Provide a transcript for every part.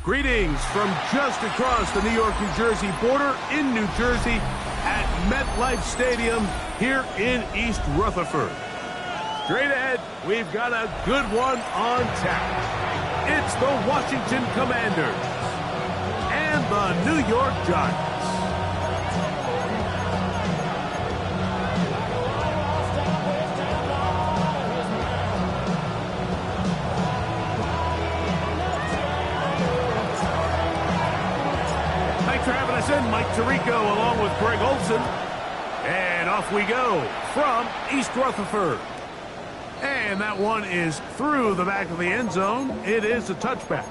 Greetings from just across the New York-New Jersey border in New Jersey at MetLife Stadium here in East Rutherford. Straight ahead, we've got a good one on tap. It's the Washington Commanders and the New York Giants. Mike Tirico along with Greg Olson. And off we go from East Rutherford. And that one is through the back of the end zone. It is a touchback.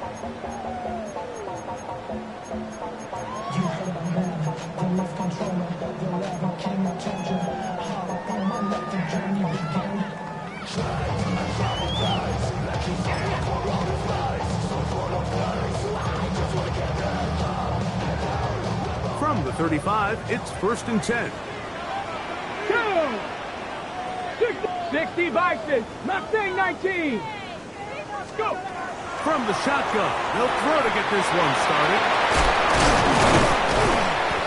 From the 35, it's 1st and 10. 60 Vikings, Mustang 19. Let's go. From the shotgun, they'll throw to get this one started.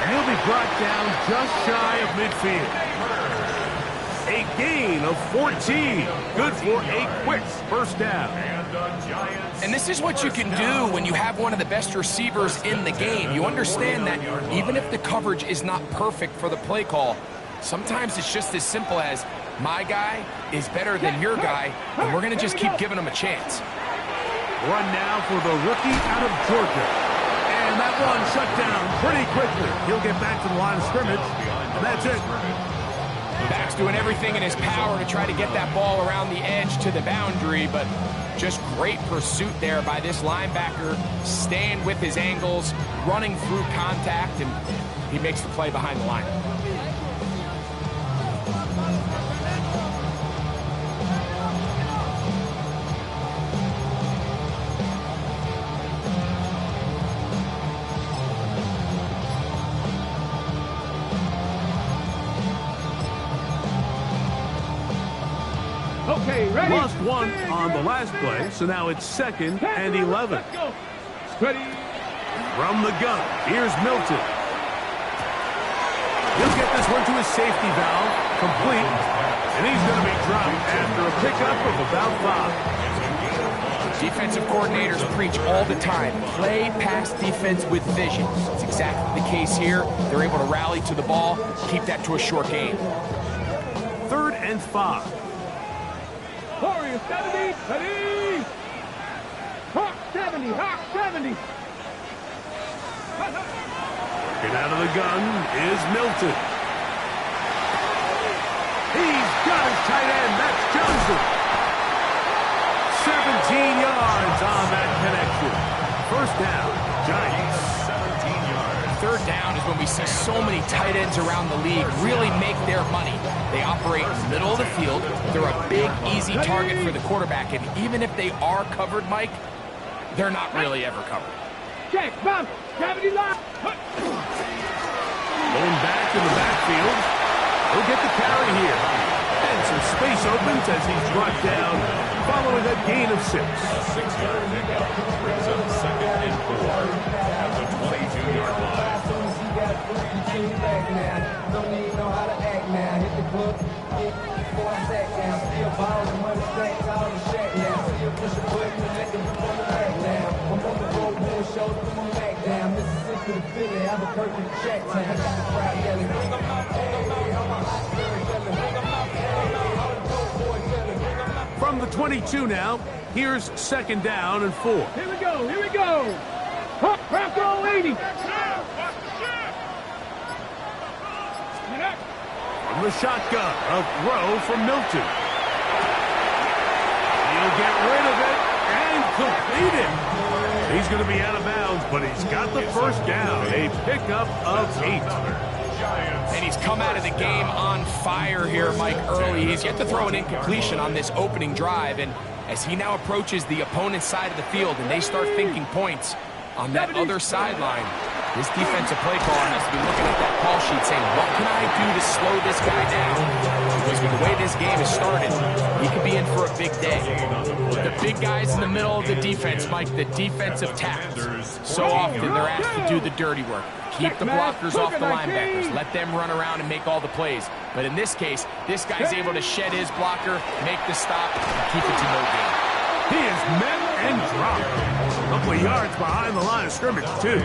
And he'll be brought down just shy of midfield. A gain of 14. Good for a quick first down. And this is what you can do when you have one of the best receivers in the game. You understand that even if the coverage is not perfect for the play call, sometimes it's just as simple as my guy is better than your guy, and we're going to just keep giving him a chance. Run now for the rookie out of Georgia. And that one shut down pretty quickly. He'll get back to the line of scrimmage, and that's it. Back's doing everything in his power to try to get that ball around the edge to the boundary, but just great pursuit there by this linebacker, staying with his angles, running through contact, and he makes the play behind the line. Okay, ready? Lost one on the last play, so now it's 2nd and 11. Let's go. Ready? From the gun, here's Milton. He'll get this one to his safety valve, complete, and he's going to be dropped after a pickup of about 5. Defensive coordinators preach all the time, play pass defense with vision. It's exactly the case here. They're able to rally to the ball, keep that to a short gain. 3rd and 5. Warriors 70, ready? Hawk 70, Hawk 70. Get out of the gun is Milton. He's got his tight end. That's Johnson. 17 yards on that connection. First down, Giants. 17 yards. 3rd down is when we see so many tight ends around the league really make their money. They operate in the middle of the field. They're a big, easy target for the quarterback. And even if they are covered, Mike, they're not really ever covered. Check, bounce, gravity lock. Going back in the backfield. He'll get the carry here. And some space opens as he's brought down following a gain of 6. 6-yard pickup brings up 2nd and 4 at the 22-yard line. Don't even know how to act now. Hit the club, before I sat down. Still balling, money stacks all the shack now. Still push a button and let them on the back now. I'm on the road doing shows, put my back down. Mississippi to Philly, Albuquerque to Jack Town. I got the crowd yelling. From the 22 now, here's 2nd down and 4. Here we go, here we go. Hawk, craft roll 80. From the shotgun, a throw from Milton. He'll get rid of it and complete it. He's going to be out of bounds, but he's got the first down. A pickup of 8. And he's come out of the game on fire here, Mike, early. He's yet to throw an incompletion on this opening drive. And as he now approaches the opponent's side of the field and they start thinking points on that other sideline, This defensive play caller has to be looking at that call sheet saying, what can I do to slow this guy down? Because with the way this game is started, he could be in for a big day. The big guys in the middle of the defense, Mike, the defensive tackles. So often they're asked to do the dirty work. Keep the blockers off the linebackers. Let them run around and make all the plays. But in this case, this guy's able to shed his blocker, make the stop, and keep it to no gain. He is met and dropped. A couple of yards behind the line of scrimmage, too.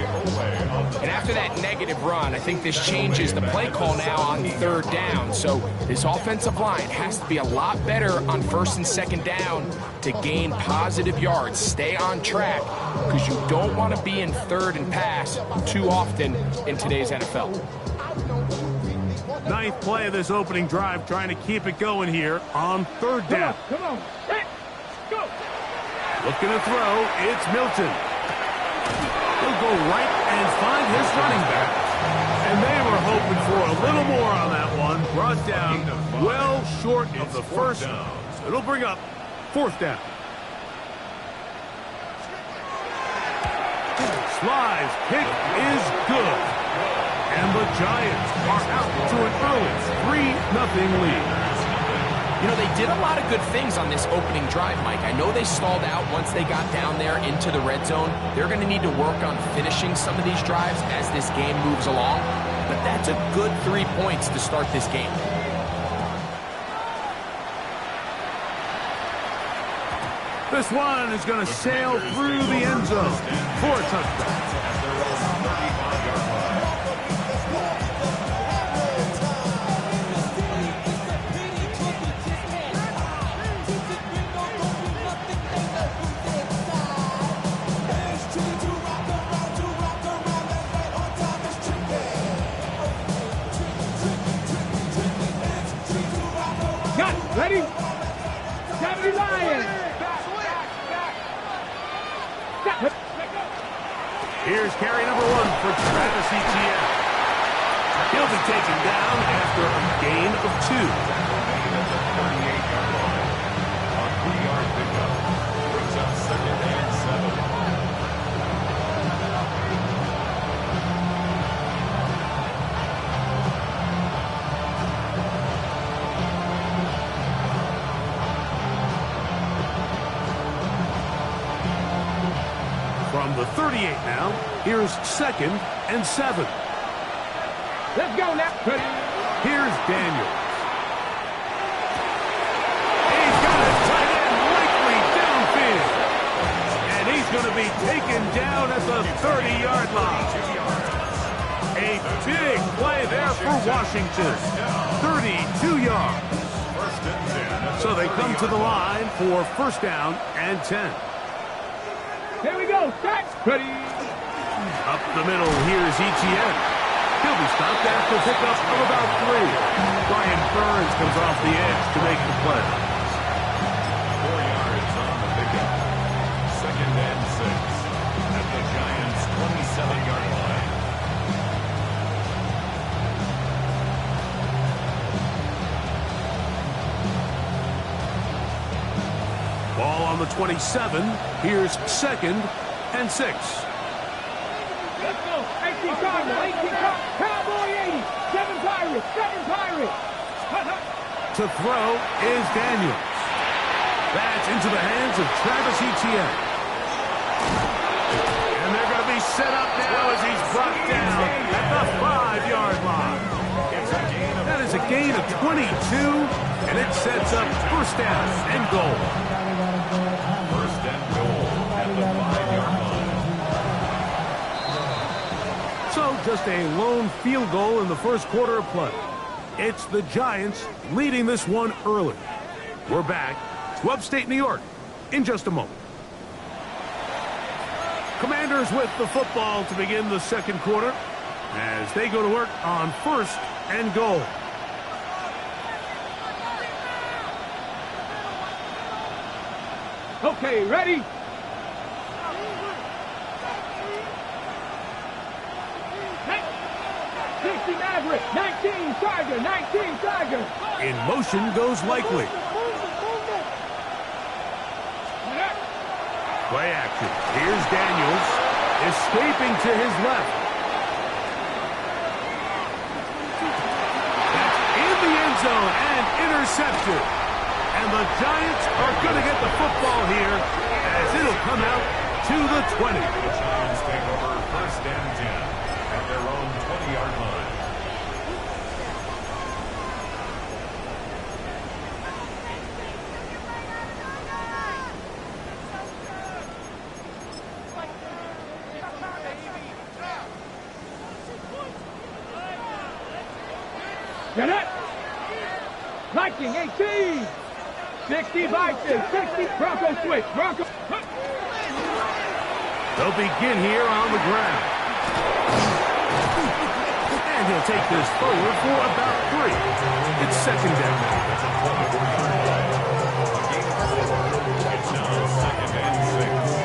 And after that negative run, I think this changes the play call now on third down. So this offensive line has to be a lot better on first and second down to gain positive yards. Stay on track, because you don't want to be in third and pass too often in today's NFL. Ninth play of this opening drive, trying to keep it going here on third down. Come on. Hey, go. Looking to throw, it's Milton. He'll go right and find his running back. And they were hoping for a little more on that one. Brought down well short of the first. So it'll bring up fourth down. Sly's kick is good. And the Giants are out to an early 3-0 lead. You know, they did a lot of good things on this opening drive, Mike. I know they stalled out once they got down there into the red zone. They're going to need to work on finishing some of these drives as this game moves along. But that's a good 3 points to start this game. This one is going to sail through the end zone for a touchdown. Ready? 70 Lions. Here's carry number 1 for Travis Etienne. He'll be taken down after a gain of 2. On 3-yard pickup. Brings up 2nd and 7. From the 38 now, here's 2nd and 7. Let's go now. Here's Daniels. He's got it tight end likely downfield. And he's going to be taken down at the 30-yard line. A big play there for Washington. 32 yards. So they come to the line for first down and 10. Here we go. Start. Ready. Up the middle, here's Etienne. He'll be stopped after a pickup of about 3. Brian Burns comes off the edge to make the play. 4 yards on the pickup. 2nd and 6 at the Giants' 27-yard line. Ball on the 27. Here's 2nd and 6. Let's go. 18 Cardinals. 18 Cardinals. Cowboy 80. 7 Pirates. 7 Pirates. To throw is Daniels. That's into the hands of Travis Etienne. And they're going to be set up now as he's brought down at the 5-yard line. That is a gain of 22, and it sets up first down and goal. First and goal at the 5-yard line. So just a lone field goal in the first quarter of play. It's the Giants leading this one early. We're back to upstate New York in just a moment. Commanders with the football to begin the second quarter as they go to work on first and goal. Okay, ready? Maverick, 19 Tiger, 19 Tiger. In motion goes Likely. Play action. Here's Daniels, escaping to his left. intercepted. And the Giants are going to get the football here as it'll come out to the 20. The Giants take over first and 10 at their own 20-yard line. Get it! Viking 18! 60 Vikings, 60 Bronco switch, Bronco. They'll begin here on the ground. And he'll take this forward for about 3. It's second down. It's now second and 6.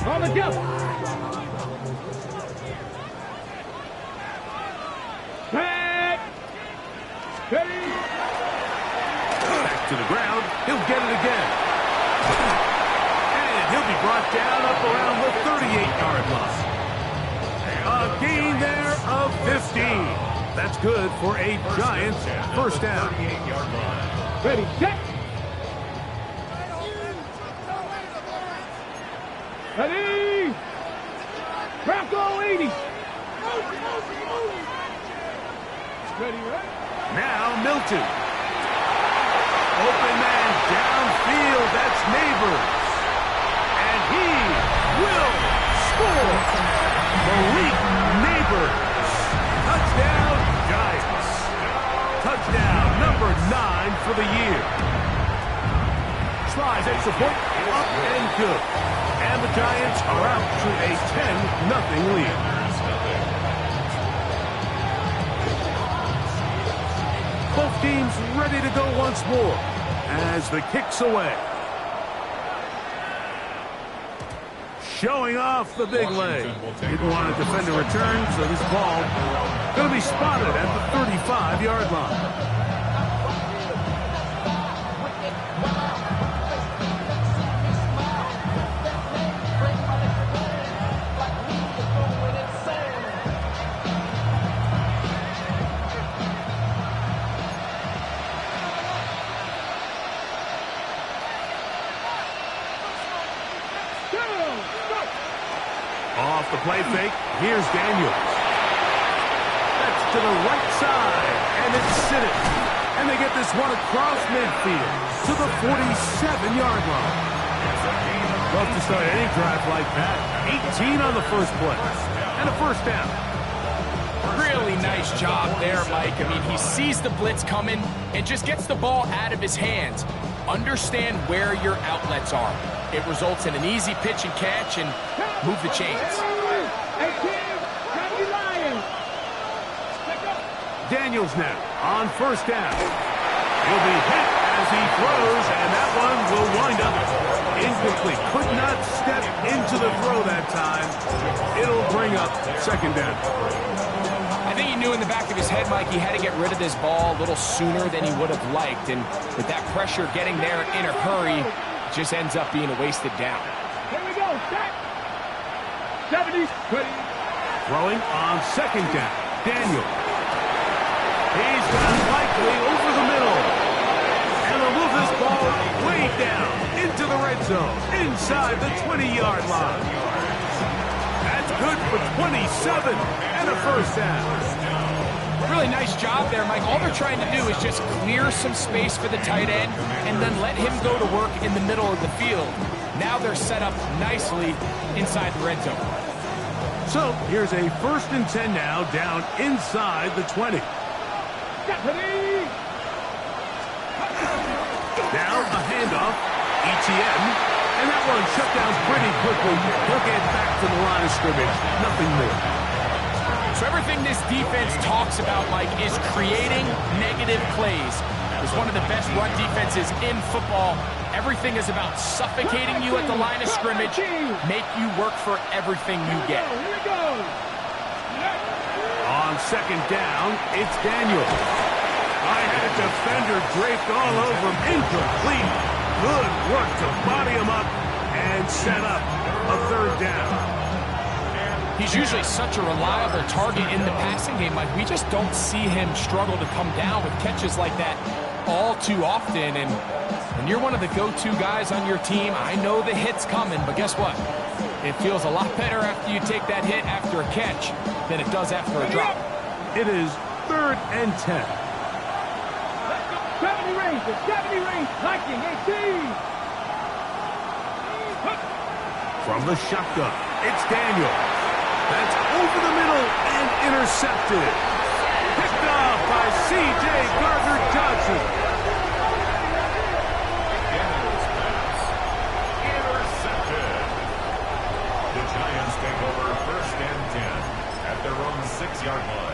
On the jump. Set. Ready. Back to the ground. He'll get it again. And he'll be brought down up around the 38-yard line. A gain there of 15. That's good for a Giants first down. 38-yard line. Ready, set. Ready. Bronco 80. Ready, right? Now Milton. Open man downfield. That's Neighbors. And he will score. Malik Neighbors. Touchdown, Giants. Touchdown number 9 for the year. Slides extra point up and good. And the Giants are out to a 10-0 lead. Both teams ready to go once more as the kick's away. Showing off the big leg. Didn't want to defend a return, so this ball going to be spotted at the 35-yard line. Off the play fake, here's Daniels. That's to the right side, and it's Siddick. And they get this one across midfield to the 47-yard line. Love to start any drive like that. 18 on the first play, and a first down. Really nice job there, Mike. I mean, he sees the blitz coming and just gets the ball out of his hands. Understand where your outlets are. It results in an easy pitch and catch and move the chains. Daniels now on first down. He'll be hit as he throws, and that one will wind up incomplete. Could not step into the throw that time. It'll bring up second down. I think he knew in the back of his head, Mike, he had to get rid of this ball a little sooner than he would have liked. And with that pressure getting there in a hurry, it just ends up being a wasted down. Here we go, set. 70, 20. Throwing on second down. Daniel. He's got likely over the middle. And they'll move this ball way down into the red zone, inside the 20-yard line. That's good for 27 and a first down. Really nice job there, Mike. All they're trying to do is just clear some space for the tight end and then let him go to work in the middle of the field. Now they're set up nicely inside the red zone. So here's a 1st and 10 now, down inside the 20. Deputy! Now a handoff, ETN, and that one shut down pretty quickly. He'll get back to the line of scrimmage, nothing more. So everything this defense talks about, Mike, is creating negative plays. It's one of the best run defenses in football. Everything is about suffocating you at the line of scrimmage, make you work for everything you get. Here we go. On second down, it's Daniel. I had to defender draped all over him. Incomplete. Good work to body him up and set up a third down. He's usually such a reliable target in the passing game. Like, we just don't see him struggle to come down with catches like that all too often. And when you're one of the go-to guys on your team, I know the hit's coming, but guess what? It feels a lot better after you take that hit after a catch than it does after a drop. It is 3rd and 10. 70 range, 70 range, liking 18. From the shotgun, it's Daniel. That's over the middle and intercepted. Picked off by C.J. Gardner-Johnson. Daniel's pass. Intercepted. The Giants take over 1st and 10 at their own 6-yard line.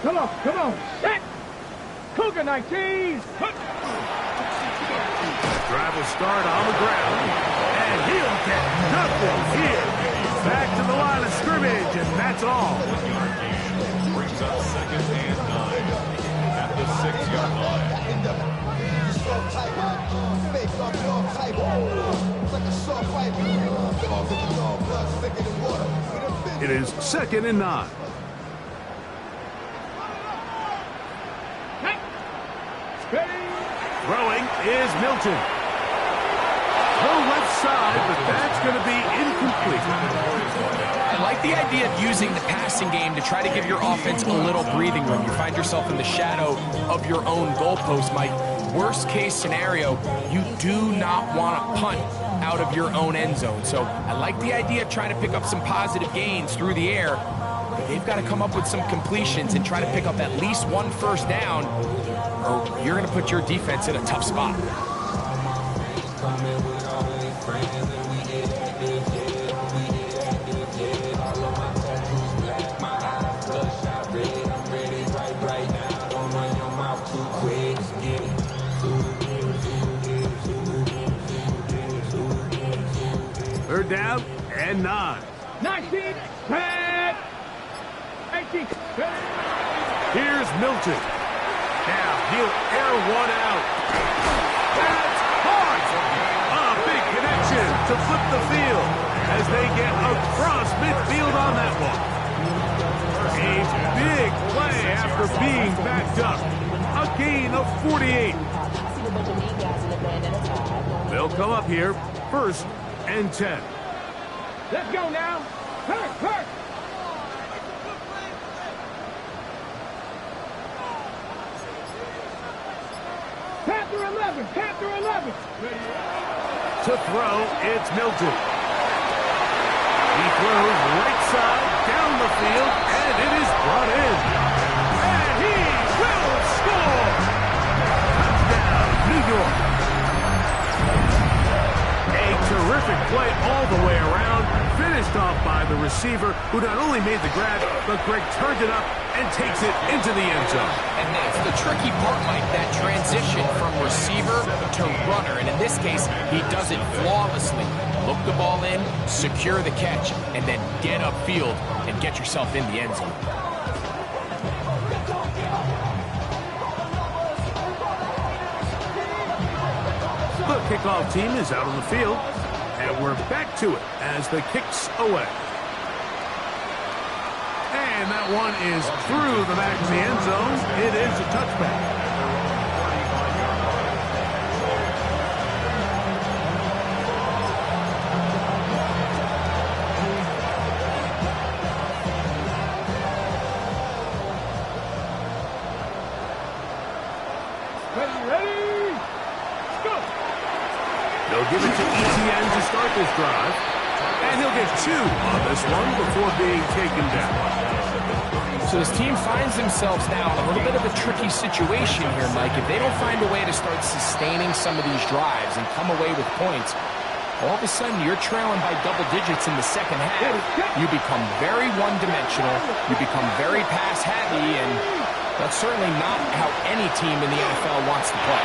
Come on, set! Cougar 19! Drive will start on the ground, and he'll get nothing here. Back to the line of scrimmage, and that's all. 1-yard gain brings up 2nd and 9 at the 6-yard line. It is 2nd and 9. Throwing is Milton. Throw left side, but that's going to be incomplete. I like the idea of using the passing game to try to give your offense a little breathing room. You find yourself in the shadow of your own goalpost, Mike. Worst case scenario, you do not want to punt out of your own end zone. So I like the idea of trying to pick up some positive gains through the air. But they've got to come up with some completions and try to pick up at least 1 first down, or you're going to put your defense in a tough spot. Third down and 9. 19, 10, 18. Here's Milton. Now he'll air one out. That's hard. A big connection to flip the field as they get across midfield on that one. A big play after being backed up. A gain of 48. They'll come up here 1st and 10. Let's go now. Hurt. Panther 11. To throw, it's Milton. He throws right side down the field, and it is brought in. And he will score! Touchdown, New York. A terrific play all the way around, finished off by the receiver, who not only made the grab, but Greg turned it up and takes it into the end zone. And that's the tricky part, Mike, that transition from receiver to runner. And in this case, he does it flawlessly. Look the ball in, secure the catch, and then get upfield and get yourself in the end zone. The kickoff team is out on the field, and we're back to it as the kick's away. And that one is through the back of the end zone. It is a touchback. Ready? Go! They'll give it to ETN to start this drive. And he'll get 2 on this one before being taken down. So this team finds themselves now in a little bit of a tricky situation here, Mike. If they don't find a way to start sustaining some of these drives and come away with points, all of a sudden you're trailing by double digits in the second half. You become very one-dimensional. You become very pass-heavy, and That's certainly not how any team in the NFL wants to play.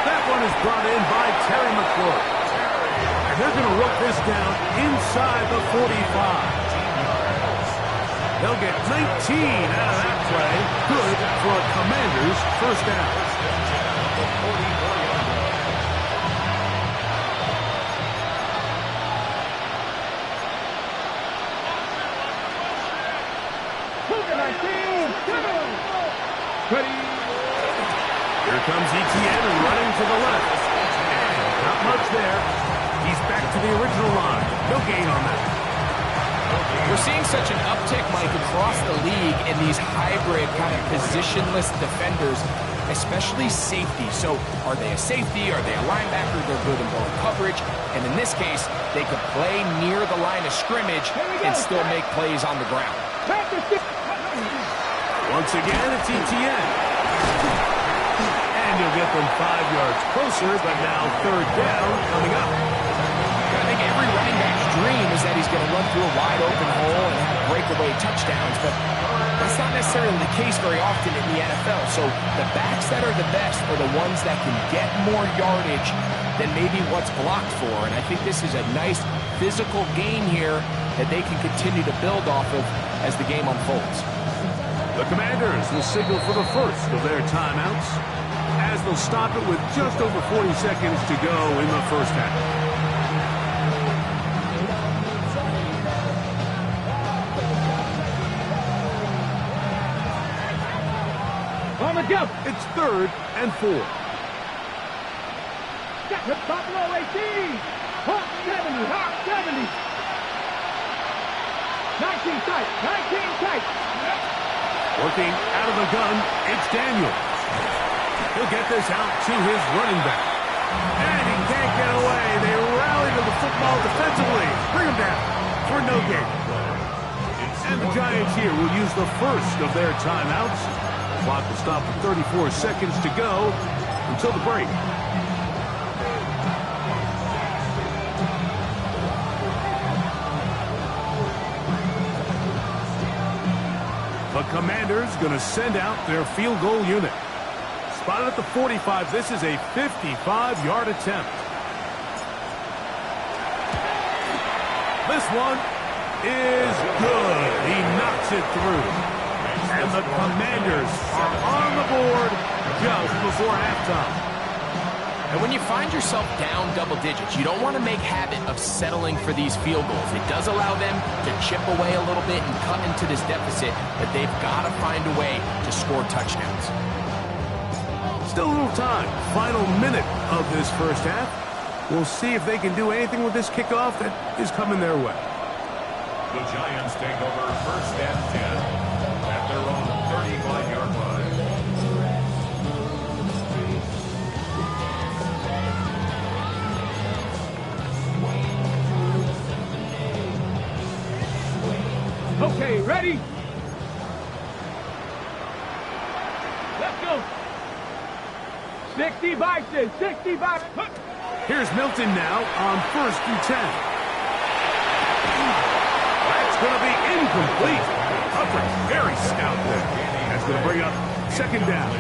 That one is brought in by Terry McLaurin. And they're going to work this down inside the 45. They'll get 19 out of that play. Good for a Commanders first down. Here comes Etienne running to the left. Not much there. He's back to the original line. No gain on that. We're seeing such an uptick, Mike, across the league in these hybrid kind of positionless defenders, especially safety. So are they a safety? Are they a linebacker? They're good in both coverage. And in this case, they could play near the line of scrimmage and still make plays on the ground. Once again, it's Etienne. And you'll get them 5 yards closer, but now third down coming up. I think every running back's dream is that he's going to run through a wide open hole and have breakaway touchdowns, but that's not necessarily the case very often in the NFL. So the backs that are the best are the ones that can get more yardage than maybe what's blocked for. And I think this is a nice physical gain here that they can continue to build off of as the game unfolds. The Commanders will signal for the first of their timeouts as they'll stop it with just over 40 seconds to go in the first half. On the jump. It's 3rd and 4. Buffalo 18. Hawk 70. Hawk 70. 19 tight. 19 tight. Working out of the gun, it's Daniel. He'll get this out to his running back. And he can't get away. They rally to the football defensively. Bring him down for no gain. And the Giants here will use the first of their timeouts. The clock will stop with 34 seconds to go until the break. The Commanders going to send out their field goal unit. Spotted at the 45. This is a 55-yard attempt. This one is good. He knocks it through. And the Commanders are on the board just before halftime. And when you find yourself down double digits, you don't want to make habit of settling for these field goals. It does allow them to chip away a little bit and cut into this deficit, but they've got to find a way to score touchdowns. Still a little time. Final minute of this first half. We'll see if they can do anything with this kickoff that is coming their way. The Giants take over 1st and 10 at their own 35-yard line. Okay, ready? Let's go. 60 Bison, 60 Bison. Here's Milton now on 1st and 10. That's going to be incomplete. Hubbard, very stout there. That's going to bring up 2nd down.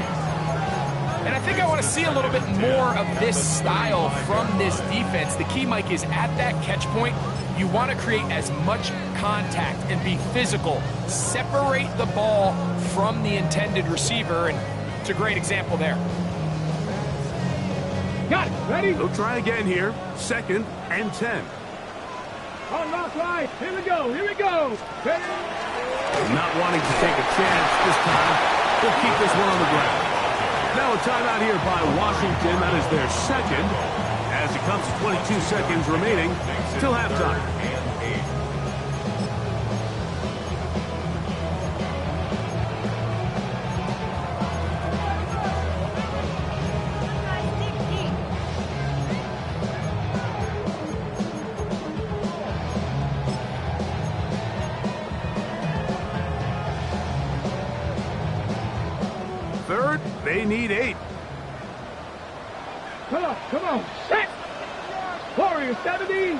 And I think I want to see a little bit more of this style from this defense. The key, Mike, is at that catch point, you want to create as much contact and be physical. Separate the ball from the intended receiver, and it's a great example there. Got it. Ready? They'll try again here. 2nd and 10. On rock right. Here we go. Here we go. Ready? Not wanting to take a chance this time. They'll keep this one on the ground. Now a timeout here by Washington. That is their 2nd. As it comes to 22 seconds remaining till halftime. Third, they need 8. Come on, come on. Set. Warrior 70.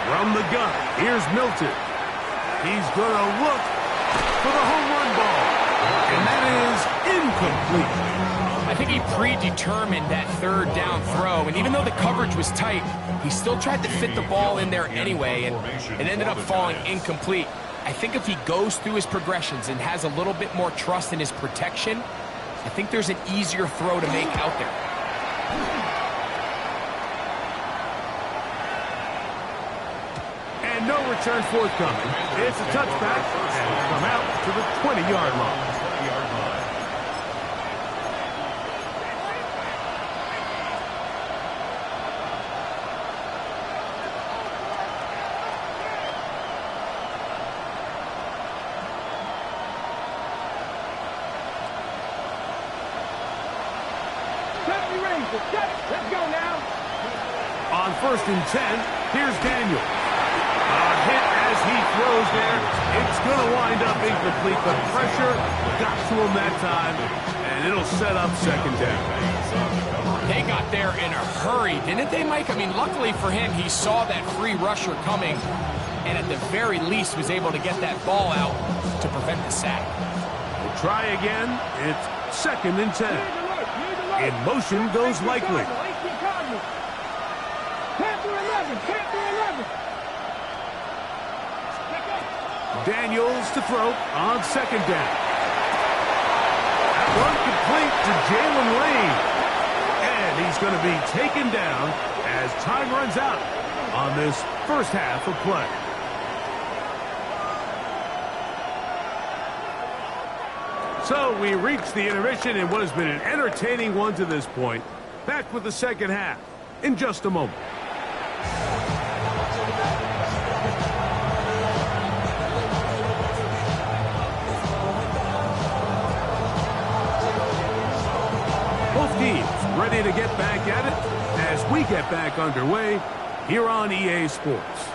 From the gun, here's Milton. He's going to look for the home run ball. And that is incomplete. I think he predetermined that third down throw, and even though the coverage was tight, he still tried to fit the ball in there anyway, and it ended up falling incomplete. I think if he goes through his progressions and has a little bit more trust in his protection, I think there's an easier throw to make out there. And no return forthcoming. It's a touchback, and it'll come out to the 20-yard line. Let's go now. On 1st and 10, here's Daniel. A hit as he throws there. It's going to wind up incomplete. The pressure got to him that time, and it'll set up 2nd down. They got there in a hurry, didn't they, Mike? I mean, luckily for him, he saw that free rusher coming, and at the very least was able to get that ball out to prevent the sack. We'll try again. It's 2nd and 10. In motion goes Likely. Daniels to throw on 2nd down. That one complete to Jalen Lane. And he's going to be taken down as time runs out on this first half of play. So we reach the intermission in what has been an entertaining one to this point. Back with the second half in just a moment. Both teams ready to get back at it as we get back underway here on EA Sports.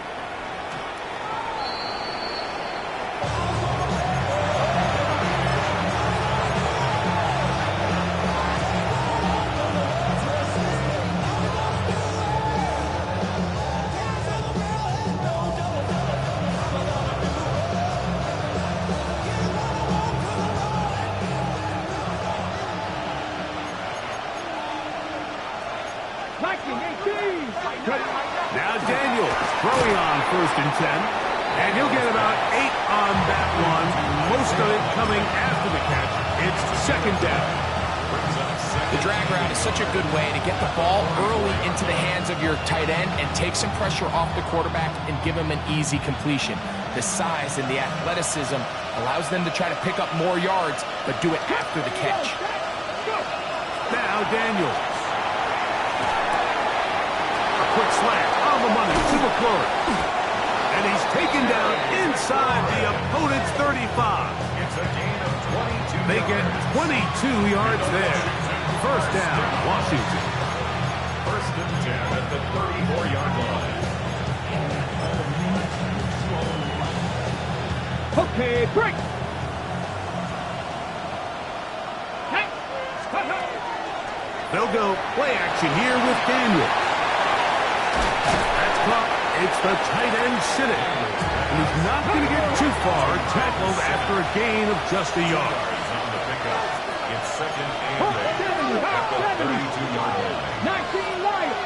Now Daniels throwing on 1st and 10. And he'll get about 8 on that one. Most of it coming after the catch. It's 2nd down. The drag route is such a good way to get the ball early into the hands of your tight end and take some pressure off the quarterback and give him an easy completion. The size and the athleticism allows them to try to pick up more yards, but do it after the catch. Now Daniels. Quick slant on the money to McClure. And he's taken down inside the opponent's 35. It's a gain of 22. They get 22 yards there. 1st down, Washington. 1st and 10 at the 34-yard line. Okay, break. They'll go play action here with Daniel. That's caught. It's the tight end sitting. And he's not going to get too far, tackled after a gain of just a yard. On the pickup. It's 2nd and 8 at the 32-yard line. 19 Lions.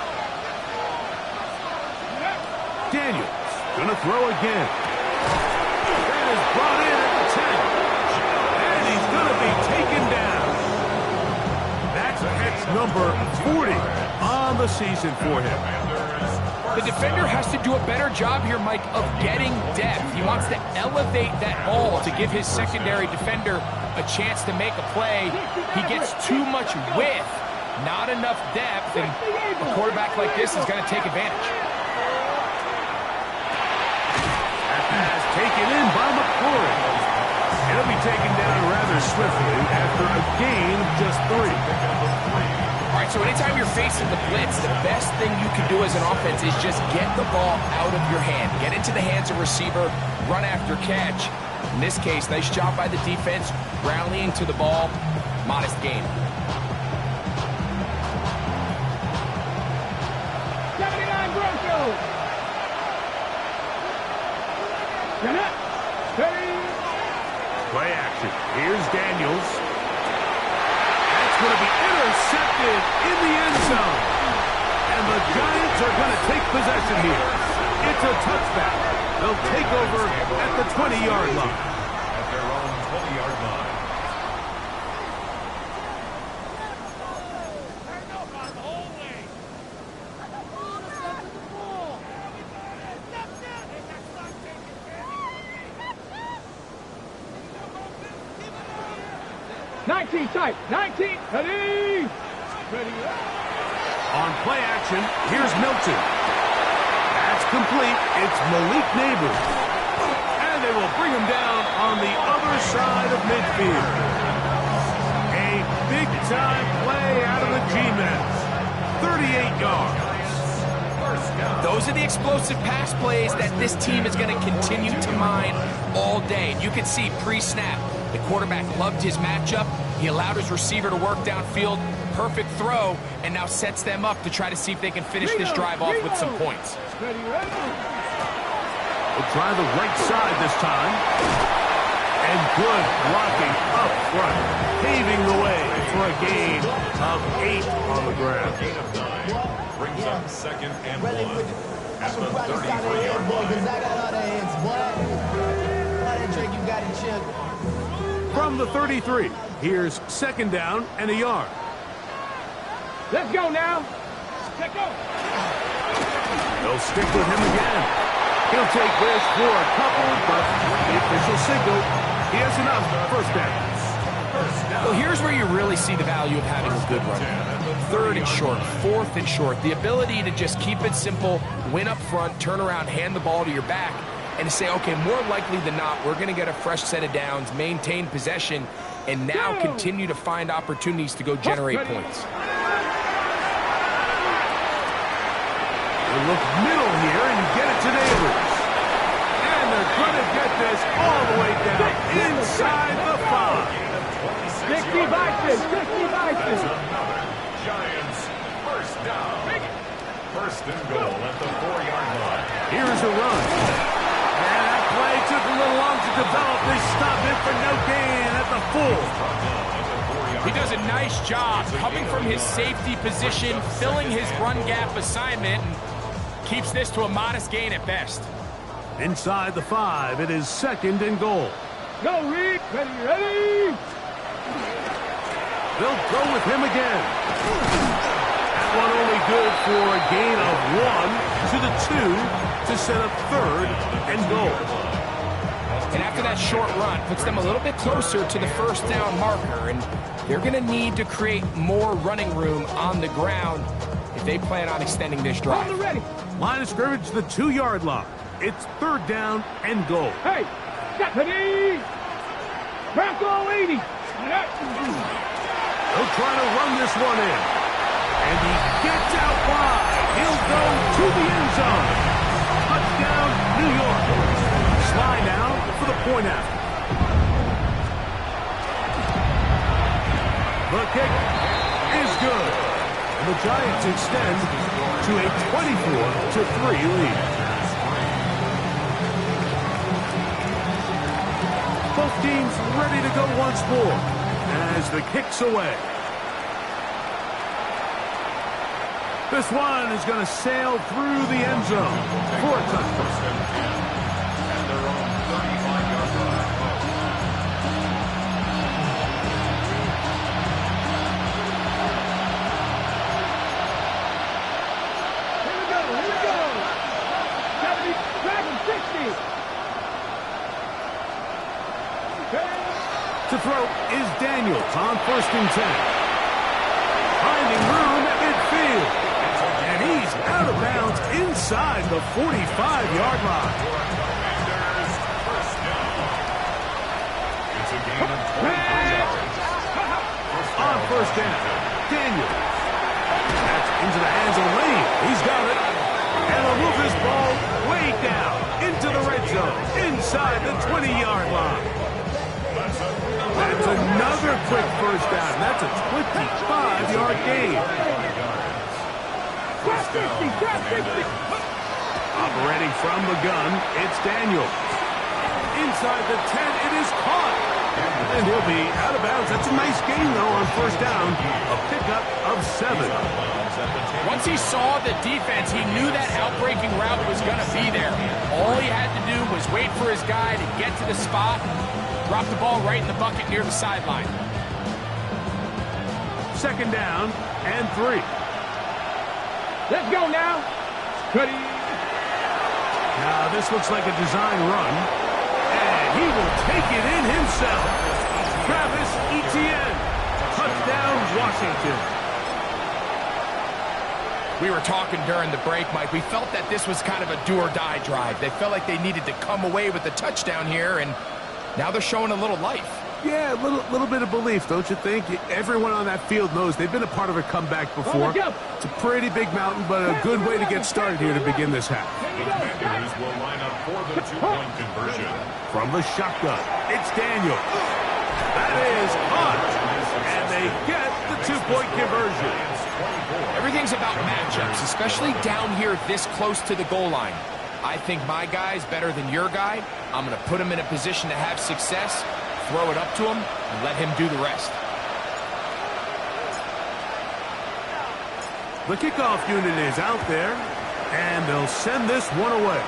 Daniels going to throw again. That is brought in at the 10. And he's going to be taken down. That's catch number 40 on the season for him. The defender has to do a better job here, Mike, of getting depth. He wants to elevate that ball to give his secondary defender a chance to make a play. He gets too much width, not enough depth, and a quarterback like this is going to take advantage. That pass taken in by McClure. It'll be taken down rather swiftly after a gain of just 3. All right, so anytime you're facing the blitz, the best thing you can do as an offense is just get the ball out of your hand. Get into the hands of receiver, run after catch. In this case, nice job by the defense, rallying to the ball. Modest gain. 79 Broncos. Play action. Here's Daniels. That's going to be intercepted in the end zone. And the Giants are going to take possession here. It's a touchback. They'll take over at the 20-yard line. At their own 20-yard line. Tight. 19. Ready. On play action, here's Milton. That's complete. It's Malik Neighbors. And they will bring him down on the other side of midfield. A big-time play out of the G-Men. 38 yards. Those are the explosive pass plays that this team is going to continue to mine all day. And you can see pre-snap, the quarterback loved his matchup. He allowed his receiver to work downfield. Perfect throw, and now sets them up to try to see if they can finish this drive off with some points. We'll try the right side this time. And good blocking up front, paving the way for a gain of 8 on the ground. Gain of 9 brings up 2nd and 1 at the 33-yard line. From the 33, here's 2nd down and a yard. Let's go now. Let's go. They'll stick with him again. He'll take this for a couple, but the official signal, he has enough. First down. Well, here's where you really see the value of having a good run. 3rd and short, 4th and short. The ability to just keep it simple, win up front, turn around, hand the ball to your back, and to say, okay, more likely than not, we're going to get a fresh set of downs, maintain possession, and now continue to find opportunities to go generate points. They look middle here and get it to Neighbors. And they're going to get this all the way down inside the 5. 60 Vikings. 60 Vikings. Giants first down. 1st and goal at the 4-yard line. Here's a run. And that play took a little long to develop. They stopped it for no gain at the 4. He does a nice job coming from his safety position, filling his run gap assignment, and keeps this to a modest gain at best. Inside the 5, it is 2nd and goal. Go, Reed. Ready. They'll go with him again. That one only good for a gain of 1 to the 2 to set up 3rd and goal. And after that short run, puts them a little bit closer to the 1st down marker, and they're going to need to create more running room on the ground if they plan on extending this drive. Line of scrimmage to the 2-yard line. It's 3rd down and goal. Hey, Stephanie! Bronco 80! He'll try to run this one in. And he gets out wide. He'll go to the end zone. Touchdown, New York. Sly now for the point after. The kick is good. And the Giants extend to a 24-3 lead. Both teams ready to go once more as the kick's away. This one is going to sail through the end zone for a touchdown. At their own 35-yard line. Here we go. 70, 60. To throw is Daniels on 1st and 10. Finding room at midfield. And he's out of bounds inside the 45-yard line. First down. It's a gain of 23 yards. On 1st down, Daniels. That's into the hands of Lane. He's got it. And he'll move this ball way down into the red zone inside the 20-yard line. That's another quick 1st down. That's a 25-yard gain. Operating from the gun, it's Daniels. Inside the 10, it is caught. And he'll be out of bounds. That's a nice gain, though, on first down. A pickup of 7. Once he saw the defense, he knew that outbreaking route was going to be there. All he had to do was wait for his guy to get to the spot, drop the ball right in the bucket near the sideline. Second down and 3. Let's go now. Cuddy. Now, this looks like a design run. And he will take it in himself. Travis Etienne. Touchdown, Washington. We were talking during the break, Mike. We felt that this was kind of a do-or-die drive. They felt like they needed to come away with the touchdown here, and now they're showing a little life. Yeah, a little bit of belief, don't you think? Everyone on that field knows they've been a part of a comeback before. It's a pretty big mountain, but a good way to get started here to begin this half. The Commanders will line up for the two-point conversion. From the shotgun, it's Daniel. That is caught. And they get the two-point conversion. Everything's about matchups, especially down here this close to the goal line. I think my guy's better than your guy. I'm going to put him in a position to have success, throw it up to him, and let him do the rest. The kickoff unit is out there, and they'll send this one away.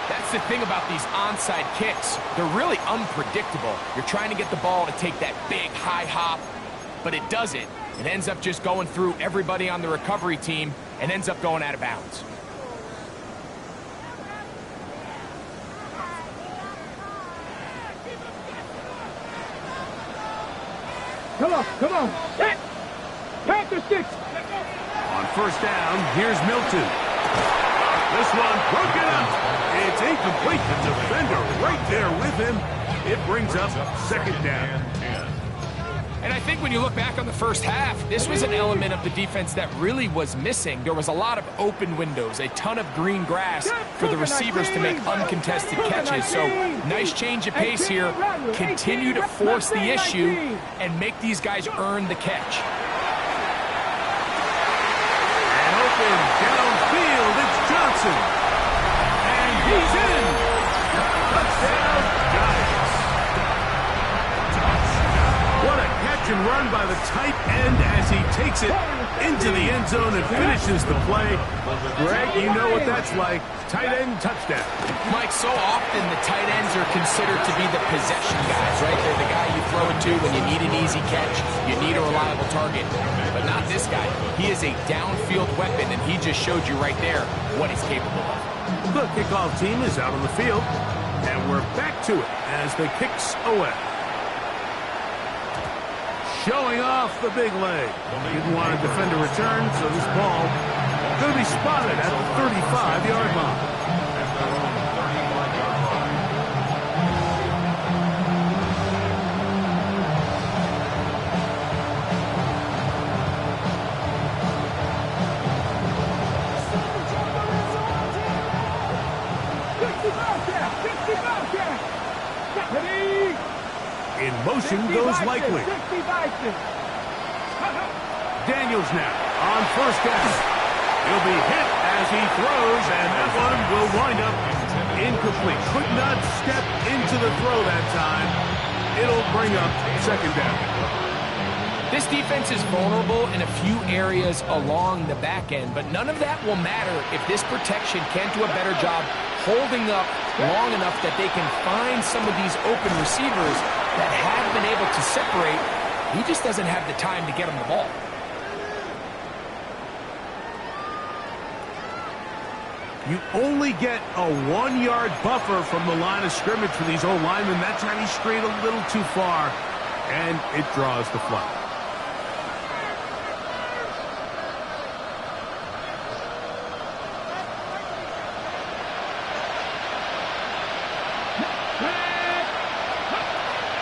That's the thing about these onside kicks. They're really unpredictable. You're trying to get the ball to take that big high hop, but it doesn't. It ends up just going through everybody on the recovery team and ends up going out of bounds. Come on, come on. Hit. Panther 6. On first down, here's Milton. This one broken up. It's incomplete. The defender right there with him. It brings up second down. And I think when you look back on the first half, this was an element of the defense that really was missing. There was a lot of open windows, a ton of green grass for the receivers to make uncontested catches. So nice change of pace here. Continue to force the issue and make these guys earn the catch. And open downfield, it's Johnson. And he's in. Touchdown, Giants. What a catch and run by the tight end as he takes it into the end zone and finishes the play. Greg, you know what that's like. Tight end touchdown. Mike, so often the tight ends are considered to be the possession guys, right? They're the guy you throw it to when you need an easy catch, you need a reliable target. But not this guy. He is a downfield weapon, and he just showed you right there what he's capable of. The kickoff team is out on the field, and we're back to it as the kicks away. Showing off the big leg. Didn't want to defend a return, so this ball going to be spotted at the 35-yard line. In motion goes Likely. Daniels now on first down. He'll be hit as he throws, and that one will wind up incomplete. Could not step into the throw that time. It'll bring up second down. This defense is vulnerable in a few areas along the back end, but none of that will matter if this protection can't do a better job holding up long enough that they can find some of these open receivers that have been able to separate. He just doesn't have the time to get him the ball. You only get a 1-yard buffer from the line of scrimmage for these old linemen. That time he strayed a little too far, and it draws the flag.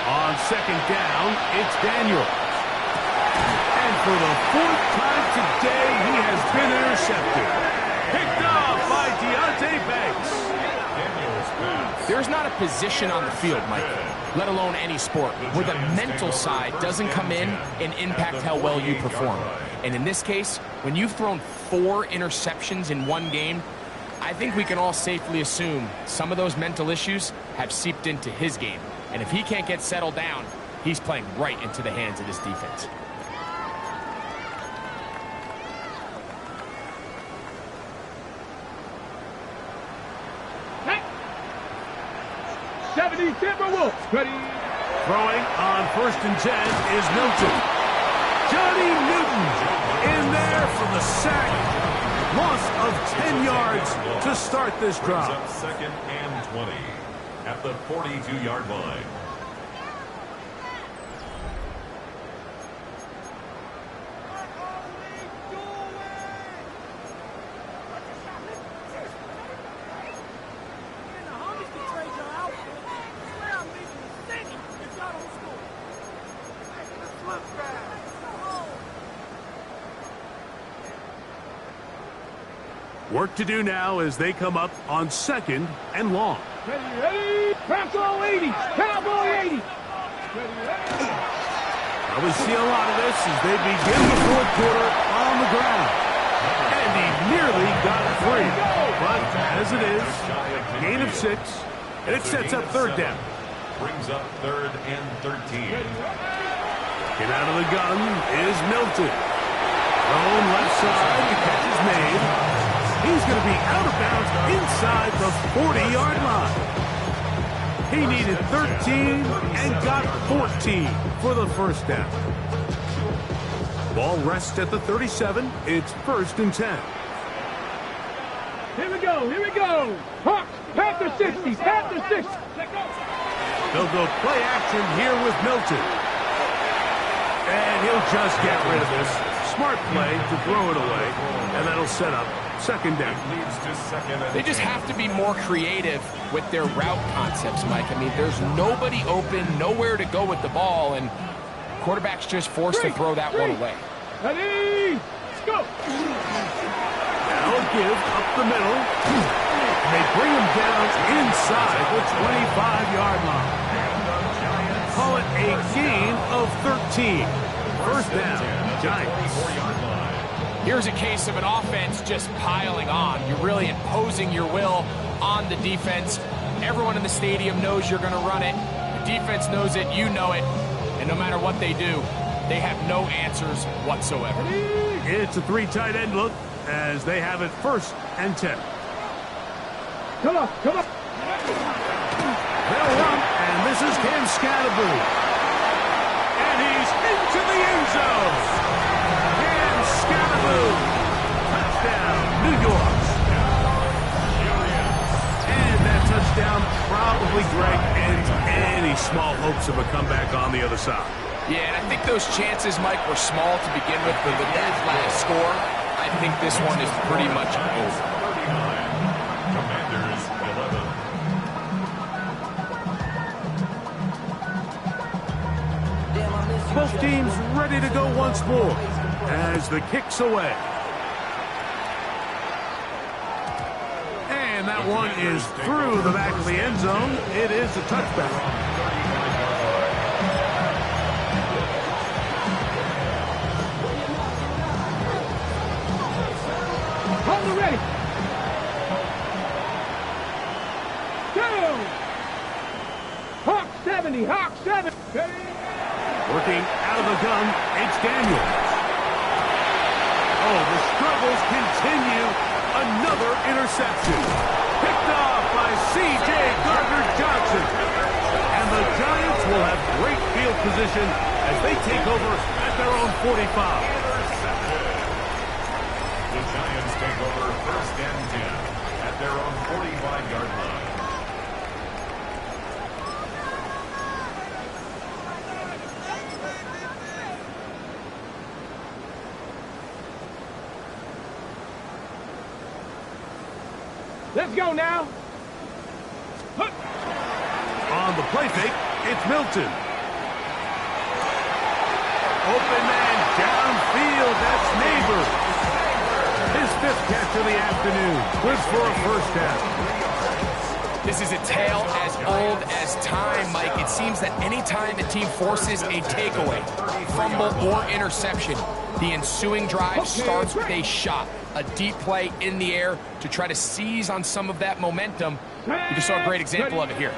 On second down, it's Daniels. And for the 4th time today, he has been intercepted. Picked off by Deontay Banks. There's not a position on the field, Mike, let alone any sport, where the mental side doesn't come in and impact how well you perform. And in this case, when you've thrown 4 interceptions in one game, I think we can all safely assume some of those mental issues have seeped into his game. And if he can't get settled down, he's playing right into the hands of this defense. Timberwolves ready. Throwing on 1st and 10 is Milton. Johnny Newton in there for the sack. Loss of 10 yards to start this drive. Up 2nd and 20 at the 42-yard line. Work to do now as they come up on 2nd and long. Ready. Cowboy 80. Cowboy 80. Probably see a lot of this as they begin the 4th quarter on the ground. And he nearly got free. But as it is, gain of 6, and it sets up 3rd down. Brings up 3rd and 13. Get out of the gun is Milton. Thrown left side, the catch is made. He's going to be out of bounds inside the 40-yard line. He needed 13 and got 14 for the 1st down. Ball rests at the 37. It's 1st and 10. Here we go. Here we go. Hawks, Panther 60. Panther 60. They'll go play action here with Milton. And he'll just get rid of this. Smart play to throw it away. And that'll set up 2nd down. They just have to be more creative with their route concepts, Mike. I mean, there's nobody open, nowhere to go with the ball, and quarterback's just forced to throw that one away. Ready, let's go. Now a give up the middle. They bring him down inside the 25-yard line. Call it a gain of 13. 1st down, Giants. Here's a case of an offense just piling on. You're really imposing your will on the defense. Everyone in the stadium knows you're going to run it. The defense knows it, you know it. And no matter what they do, they have no answers whatsoever. It's a 3 tight end look as they have it 1st and 10. Come on, come on. They'll run, and this is Cam Scatterboo. And he's into the end zone. Scatterboo. Touchdown, New York. And that touchdown probably, Greg, ends any small hopes of a comeback on the other side. Yeah, and I think those chances, Mike, were small to begin with, but with that last score, I think this one is pretty much over. Commanders 11. Both teams ready to go once more as the kick's away. And that one is through the back of the end zone. It is a touchback. Hold it ready. Go. Hawk 70. Hawk 70. Working out of the gun, it's Daniels. Oh, the struggles continue. Another interception. Picked off by C.J. Gardner-Johnson. And the Giants will have great field position as they take over at their own 45. The Giants take over 1st and 10 at their own 45-yard line. Let's go now. On the play fake, it's Milton. Open man downfield, that's Neighbors. His 5th catch of the afternoon. Good for a 1st down. This is a tale as old as time, Mike. It seems that anytime a team forces a takeaway, fumble, or interception, the ensuing drive starts with a shot, a deep play in the air to try to seize on some of that momentum. You just saw a great example of it here.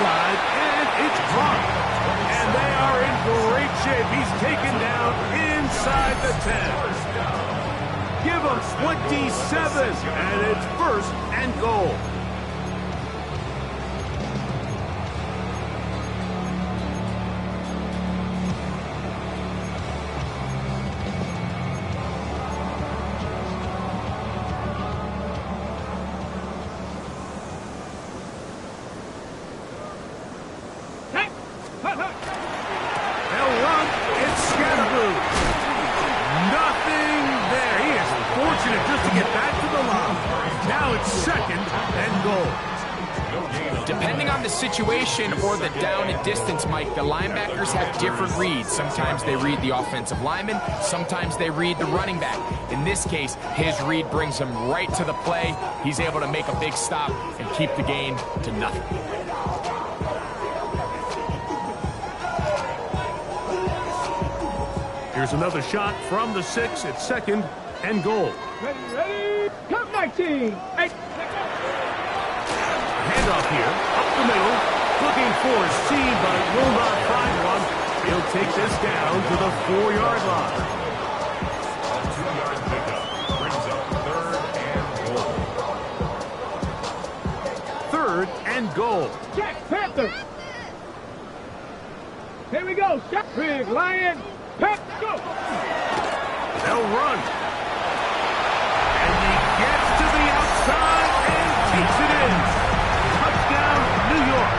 outside, and it's blocked. And they are in great shape. He's taken down inside the 10. Give him 27, and it's first and goal. They'll run. It's Scatterboo. Nothing there. He is fortunate just to get back to the line. Now it's second and goal. Depending on the situation or the down and distance, Mike, the linebackers have different reads. Sometimes they read the offensive lineman. Sometimes they read the running back. In this case, his read brings him right to the play. He's able to make a big stop and keep the gain to nothing. Here's another shot from the 6. It's second and goal. Ready, come 19. Hey. Handoff here, up the middle, looking for a seam, but will not find one. He'll take this down to the 4-yard line. A 2-yard pickup brings up third and goal. Third and goal. Jack Panther. Here we go. Jack Big Lion. Pep, go. They'll run. And he gets to the outside and takes it in. Touchdown, New York.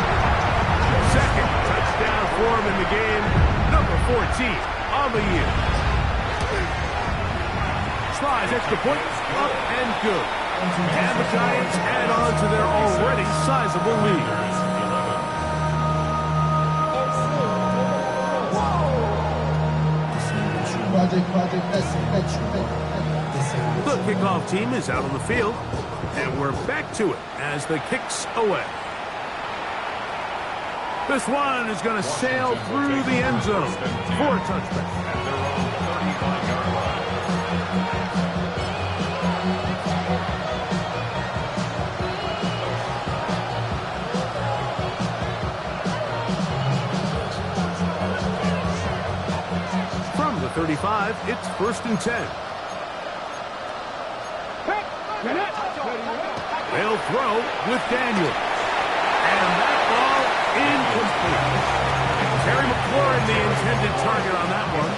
Second touchdown for him in the game. Number 14 on the year. Slides extra point, up and good. And the Giants add on to their already sizable lead. The kickoff team is out on the field, and we're back to it as the kick's away. This one is going to sail through the end zone for a touchback. At their own 35-yard line. From the 35, it's first and 10. They'll throw with Daniel. And that ball incomplete. Terry McLaurin, the intended target on that one.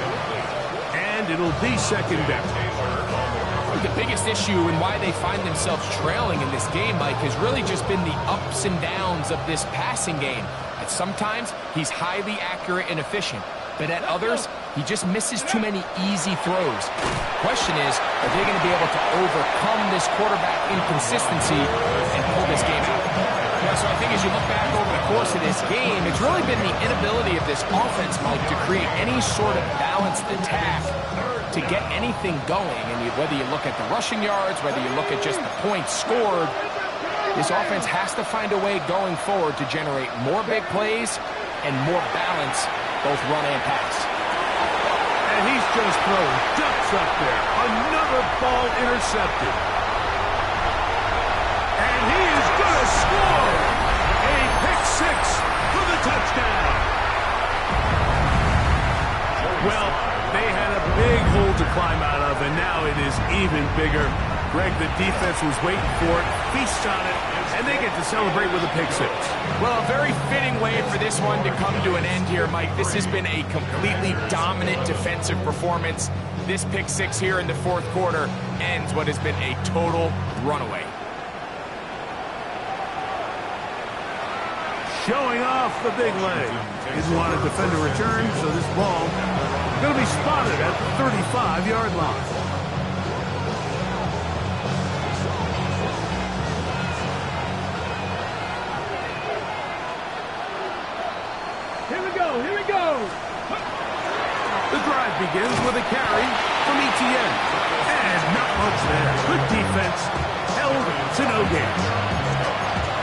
And it'll be second down. The biggest issue and why they find themselves trailing in this game, Mike, has really just been the ups and downs of this passing game. At sometimes, he's highly accurate and efficient. But at others, he just misses too many easy throws. Question is, are they going to be able to overcome this quarterback inconsistency and pull this game out? Yeah, so I think as you look back over the course of this game, it's really been the inability of this offense, Mike, to create any sort of balanced attack to get anything going. And whether you look at the rushing yards, whether you look at just the points scored, this offense has to find a way going forward to generate more big plays and more balance, both run and pass. And he's just throwing ducks up there. Another ball intercepted. And he is going to score. A pick 6 for the touchdown. Well, they had a big hole to climb out of, and now it is even bigger. Greg, the defense was waiting for it, feasts on it, and they get to celebrate with a pick 6. Well, a very fitting way for this one to come to an end here, Mike. This has been a completely dominant defensive performance. This pick 6 here in the fourth quarter ends what has been a total runaway. Showing off the big leg. Didn't want to defend a return, so this ball going to be spotted at the 35-yard line. Here we go, here we go. The drive begins with a carry from Etienne. And not much there. Good defense. Held to no gain.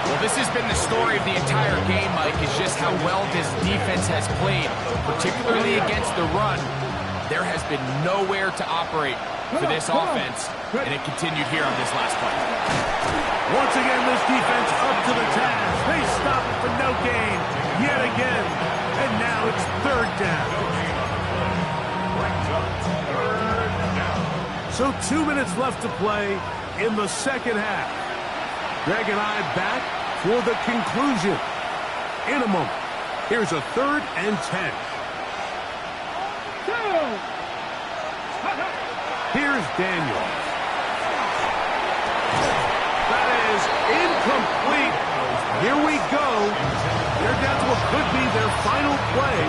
Well, this has been the story of the entire game, Mike, is just how well this defense has played, particularly against the run. There has been nowhere to operate for this offense, and it continued here on this last play. Once again, this defense up to the task. They stop it for no gain. down. So 2 minutes left to play in the second half. Greg and I back for the conclusion in a moment. Here's a 3rd and 10. Here's Daniel. That is incomplete. Here we go. They're down to what could be their final play.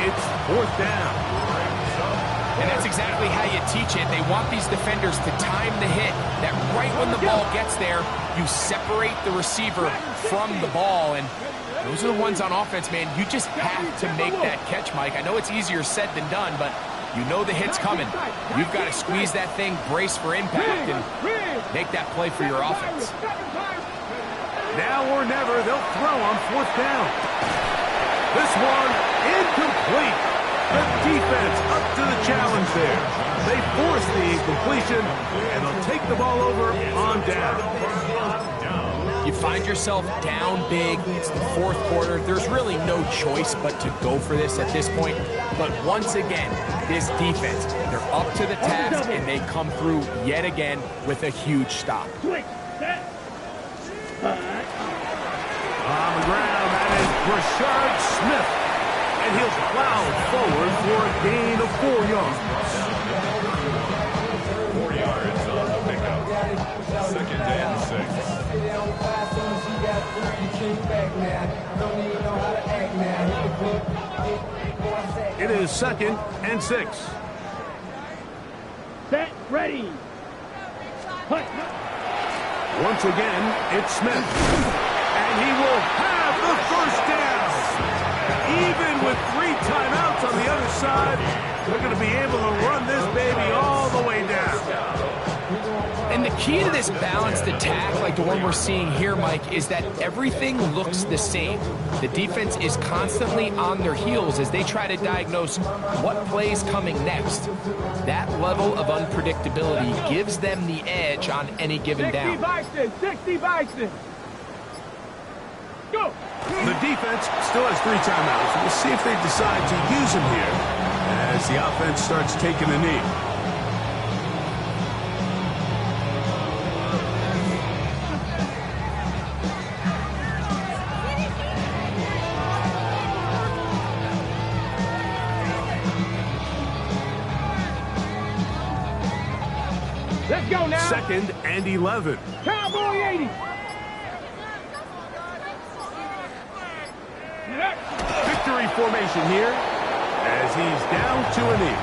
It's 4th down. And that's exactly how you teach it. They want these defenders to time the hit. That right when the ball gets there, you separate the receiver from the ball. And those are the ones on offense, man. You just have to make that catch, Mike. I know it's easier said than done, but you know the hit's coming. You've got to squeeze that thing, brace for impact, and make that play for your offense. Now or never, they'll throw on 4th down. This one incomplete. The defense up to the challenge there. They force the incompletion, and they'll take the ball over on down. You find yourself down big. It's the 4th quarter. There's really no choice but to go for this at this point. But once again, this defense, they're up to the task, and they come through yet again with a huge stop. On the ground, that is Rashard Smith. And he'll plow forward for a gain of 4 yards. 4 yards on the pickup. 2nd and 6. It is 2nd and 6. Set, ready. Once again, it's Smith. And he will have the 1st down. Even with 3 timeouts on the other side, they're going to be able to run this baby all the way down. And the key to this balanced attack, like the one we're seeing here, Mike, is that everything looks the same. The defense is constantly on their heels as they try to diagnose what play's coming next. That level of unpredictability gives them the edge on any given down. 60 Bison. Go. The defense still has 3 timeouts. We'll see if they decide to use them here as the offense starts taking a knee. Let's go now. 2nd and 11. Cowboy 80. Victory formation here as he's down to a knee.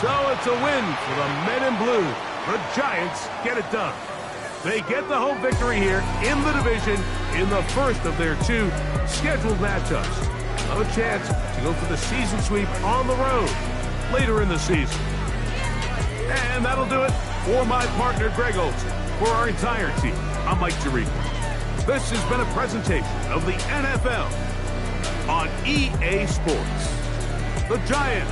So it's a win for the men in blue. The Giants get it done. They get the home victory here in the division in the first of their 2 scheduled matchups. No chance to go for the season sweep on the road later in the season. And that'll do it for my partner, Greg Olson. For our entire team, I'm Mike Jericho. This has been a presentation of the NFL on EA Sports. The Giants